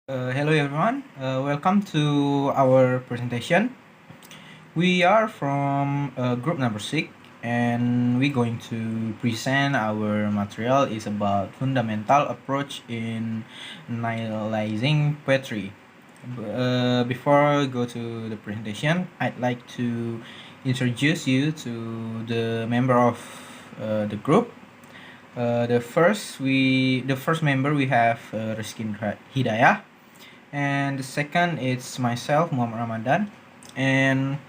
Hello everyone, welcome to our presentation. We are from group number 6 and we're going to present our material is about fundamental approach in analyzing poetry. Before I go to the presentation, I'd like to introduce you to the member of the group. The first member we have Rizky Hidayah, and the second is myself, Muhammad Ramadan, and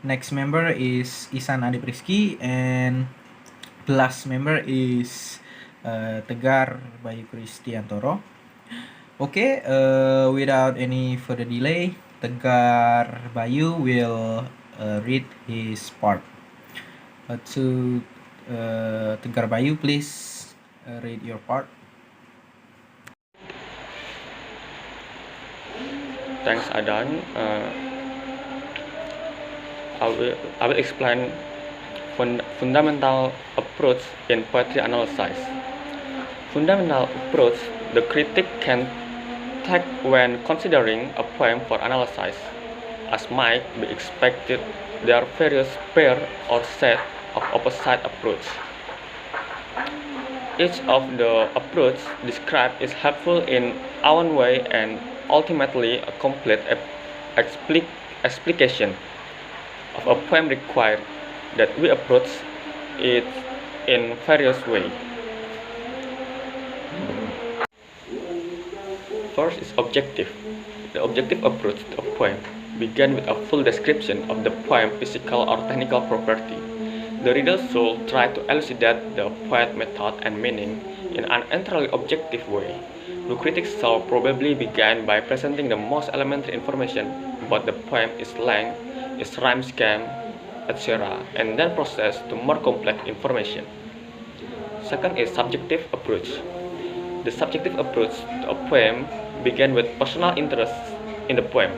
next member is Isan Adip Rizky, and the last member is Tegar Bayu Kristiantoro. Okay, without any further delay, Tegar Bayu will read his part. To Tegar Bayu, please read your part. Thanks, Adan. I will explain fundamental approach in poetry analysis. Fundamental approach the critic can take when considering a poem for analysis. As might be expected, there are various pair or set of opposite approach. Each of the approach described is helpful in own way and ultimately a complete explication of a poem required that we approach it in various ways. First is objective. The objective approach to a poem begins with a full description of the poem's physical or technical property. The reader should try to elucidate the poet's method and meaning in an entirely objective way. The critic shall probably begin by presenting the most elementary information about the poem, its length, its rhyme scheme, etc., and then proceed to more complex information. Second is subjective approach. The subjective approach to a poem begins with personal interest in the poem.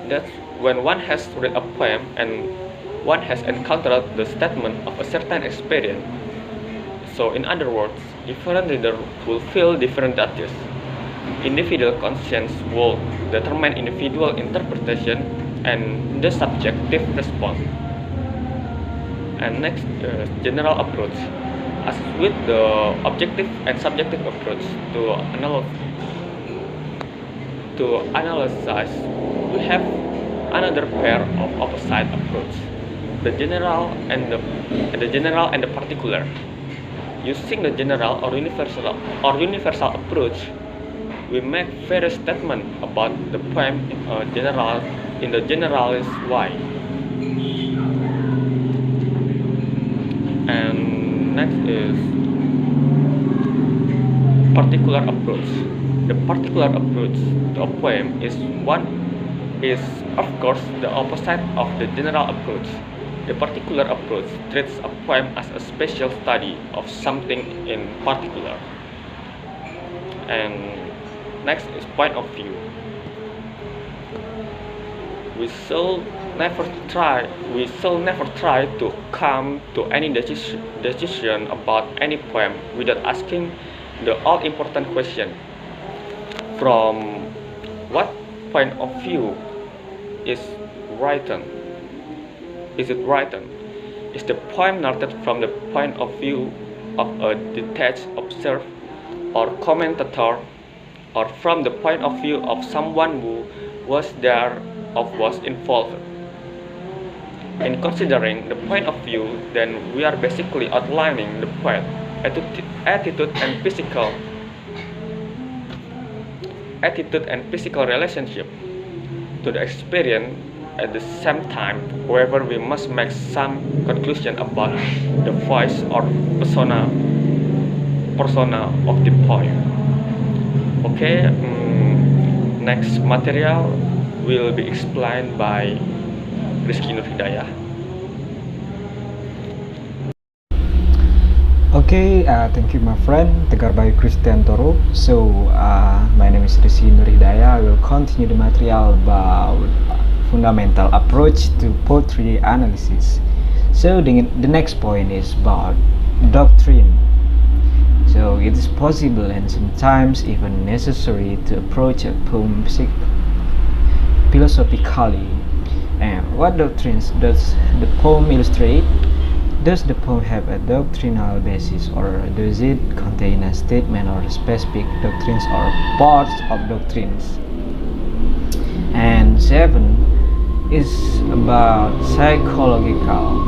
That's when one has read a poem and one has encountered the statement of a certain experience. So, in other words, different readers will feel different details. Individual conscience will determine individual interpretation and the subjective response. And next, general approach. As with the objective and subjective approach to analyze, we have another pair of opposite approach: the general and the particular. Using the general or universal approach, we make various statements about the poem in the generalized way. And next is particular approach. The particular approach to a poem is of course the opposite of the general approach. The particular approach treats a poem as a special study of something in particular. And next is point of view. We shall never try to come to any decision about any poem without asking the all-important question: from what point of view is written? Is it written? Is the poem narrated from the point of view of a detached observer or commentator, or from the point of view of someone who was there or was involved? In considering the point of view, then we are basically outlining the poet's attitude and physical relationship to the experience. At the same time, however, we must make some conclusion about the voice or persona of the poem. Okay, next material will be explained by Rizky Nur Hidayah. Okay, thank you, my friend Tegar Bayu Kristiantoro. So, my name is Rizky Nur Hidayah. I will continue the material about fundamental approach to poetry analysis. So, the next point is about doctrine. So it is possible and sometimes even necessary to approach a poem philosophically. And what doctrines does the poem illustrate? Does the poem have a doctrinal basis, or does it contain a statement or specific doctrines or parts of doctrines? And 7 is about psychological.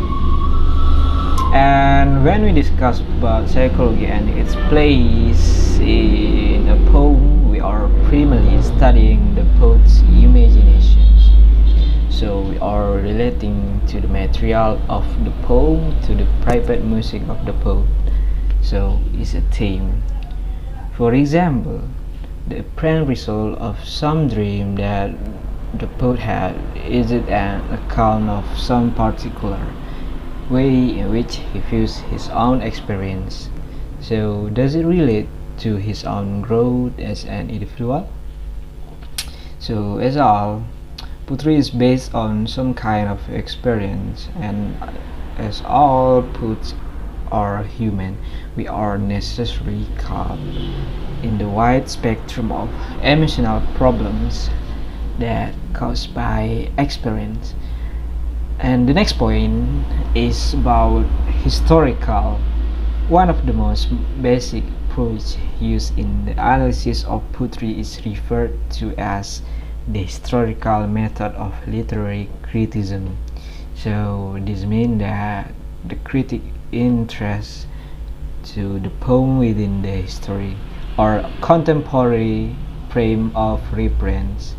And when we discuss about psychology and its place in a poem, we are primarily studying the poet's imaginations. So we are relating to the material of the poem to the private music of the poet. So it's a theme. For example, the apparent result of some dream that the poet had is it an account of some particular way in which he views his own experience. So does it relate to his own growth as an individual? So as all, poetry is based on some kind of experience, and as all poets are human, we are necessarily caught in the wide spectrum of emotional problems that caused by experience. And the next point is about historical. One of the most basic approaches used in the analysis of poetry is referred to as the historical method of literary criticism. So this means that the critic interests to the poem within the history or contemporary frame of reference.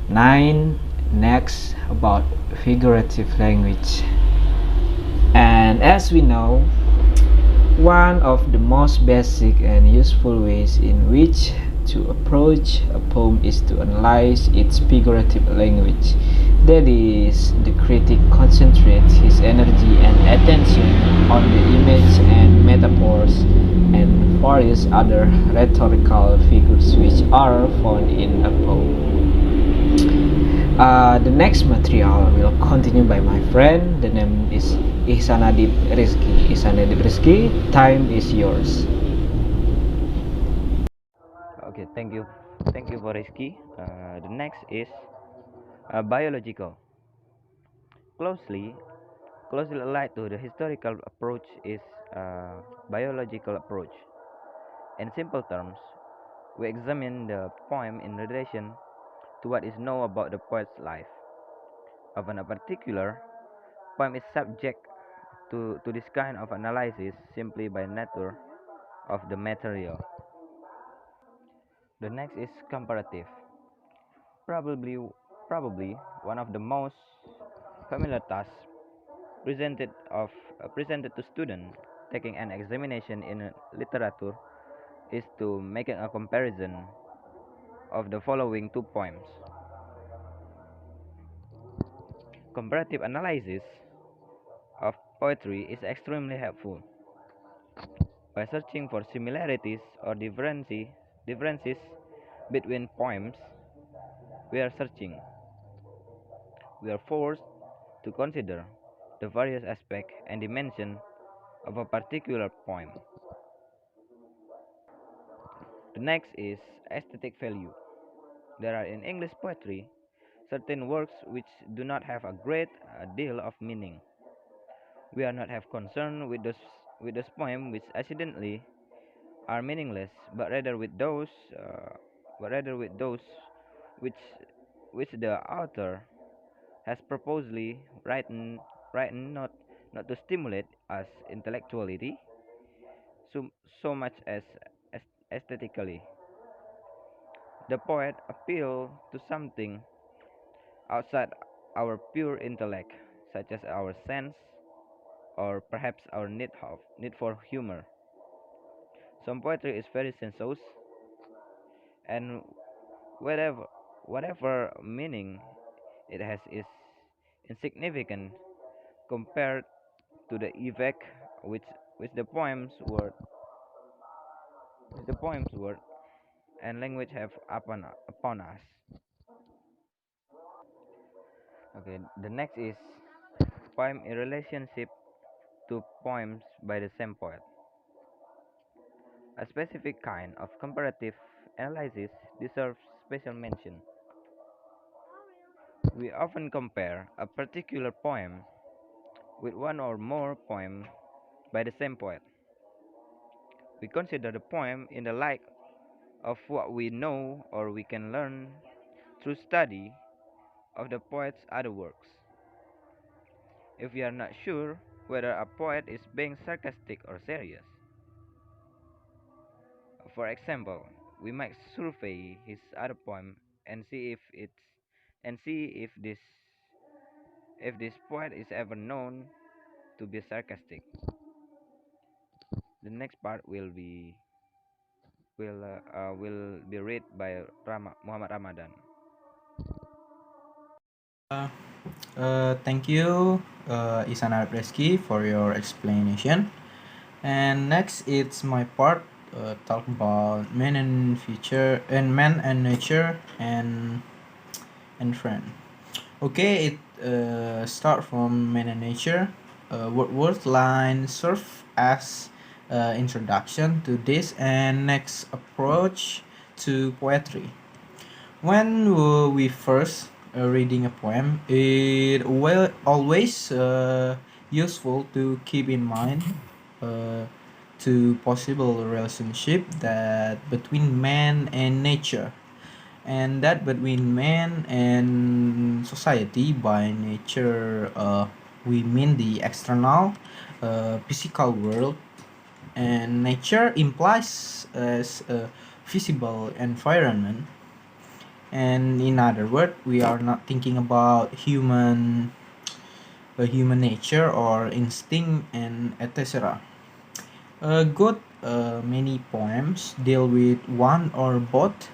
9 next about figurative language. And as we know, one of the most basic and useful ways in which to approach a poem is to analyze its figurative language. That is, the critic concentrates his energy and attention on the image and metaphors and various other rhetorical figures which are found in a poem. The next material will continue by my friend. The name is Ihsanadip Rizky. Ihsanadip Rizky, time is yours. Okay, thank you for Rizky. The next is biological. Closely, closely allied to the historical approach is biological approach. In simple terms, we examine the poem in relation to what is known about the poet's life. Often a particular poem is subject to this kind of analysis simply by nature of the material. The next is comparative. Probably, probably one of the most familiar tasks presented to students taking an examination in literature is to make a comparison of the following two poems. Comparative analysis of poetry is extremely helpful. By searching for similarities or differences between poems, we are searching. We are forced to consider the various aspects and dimensions of a particular poem. The next is aesthetic value. There are in English poetry certain works which do not have a great deal of meaning. We are not have concern with those poems which accidentally are meaningless, but rather with those which which the author has purposely written not to stimulate us intellectually so, so much as aesthetically. The poet appeal to something outside our pure intellect, such as our sense or perhaps our need for humor. Some poetry is very sensuous, and whatever whatever meaning it has is insignificant compared to the effect which which the poem's word and language have upon us. Okay, the next is poem in relationship to poems by the same poet. A specific kind of comparative analysis deserves special mention. We often compare a particular poem with one or more poems by the same poet. We consider the poem in the light of what we know or we can learn through study of the poet's other works. If we are not sure whether a poet is being sarcastic or serious, for example, we might survey his other poem and see if this poet is ever known to be sarcastic. The next part will be read by Muhammad Ramadan. Thank you, Isan Reski, for your explanation. And next, it's my part. Talk about man and future, and man and nature, and friend. Okay, it start from man and nature. Wordsworth line serve as introduction to this and next approach to poetry. When we first reading a poem, it will always useful to keep in mind uh, to possible relationship that between man and nature, and that between man and society. By nature, we mean the external physical world, and nature implies as a visible environment. And in other words, we are not thinking about human nature or instinct and etc. Good many poems deal with one or both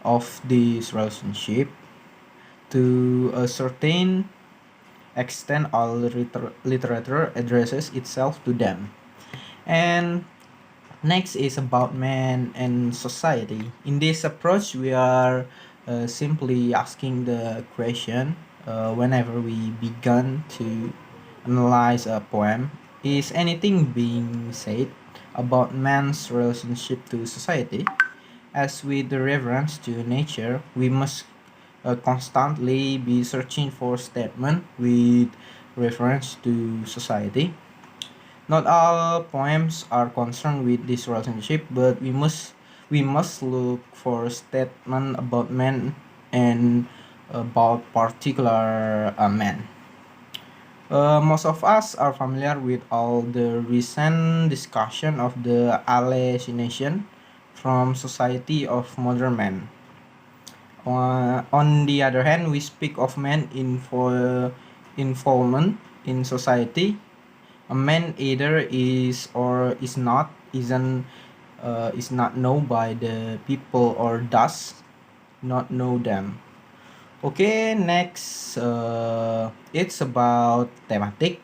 of these relationship. To a certain extent, all literature addresses itself to them. And next is about man and society. In this approach, we are simply asking the question whenever we begin to analyze a poem, is anything being said about man's relationship to society? As with the reference to nature, we must constantly be searching for statement with reference to society. Not all poems are concerned with this relationship, but we must look for statement about men and about particular men. Most of us are familiar with all the recent discussion of the alienation from society of modern man. On the other hand, we speak of man involvement in society. A man either is or is not known by the people or does not know them. Okay, next it's about thematic.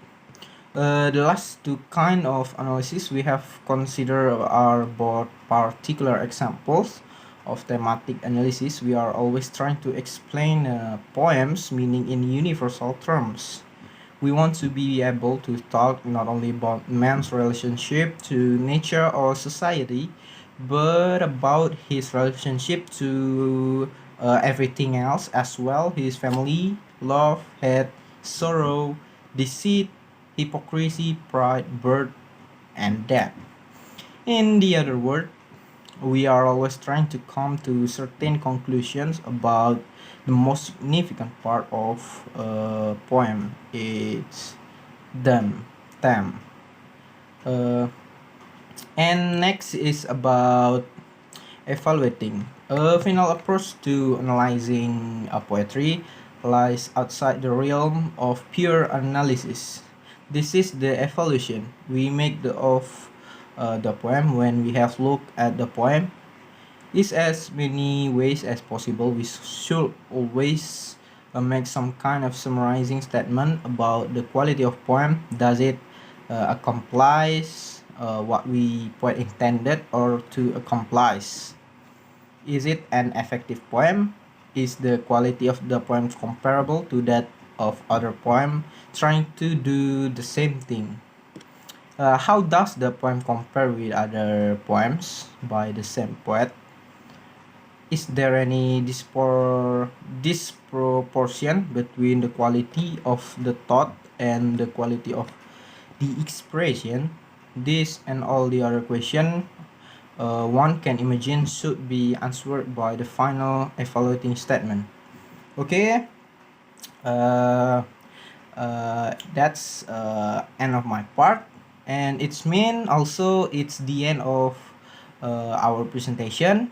The last two kind of analysis we have considered are both particular examples of thematic analysis. We are always trying to explain poems meaning in universal terms. We want to be able to talk not only about man's relationship to nature or society, but about his relationship to everything else as well: his family, love, hate, sorrow, deceit, hypocrisy, pride, birth, and death. In the other word, we are always trying to come to certain conclusions about the most significant part of a poem. It's them, them. Uh, and next is about evaluating. A final approach to analyzing a poetry lies outside the realm of pure analysis. This is the evaluation we make of the poem. When we have looked at the poem is as many ways as possible, we should always make some kind of summarizing statement about the quality of poem. Does it accomplish what we poet intended or to accomplish? Is it an effective poem? Is the quality of the poem comparable to that of other poem trying to do the same thing? How does the poem compare with other poems by the same poet? Is there any disproportion between the quality of the thought and the quality of the expression? This and all the other questions one can imagine should be answered by the final evaluating statement. Okay, uh, that's end of my part, and it's mean also it's the end of our presentation,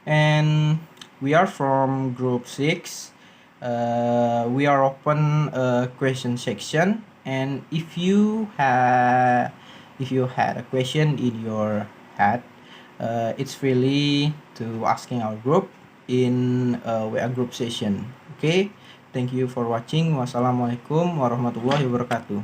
and we are from group 6. We are open question section, and if you had a question in your head, it's really to asking our group in WA group session. Okay, thank you for watching. Wassalamualaikum warahmatullahi wabarakatuh.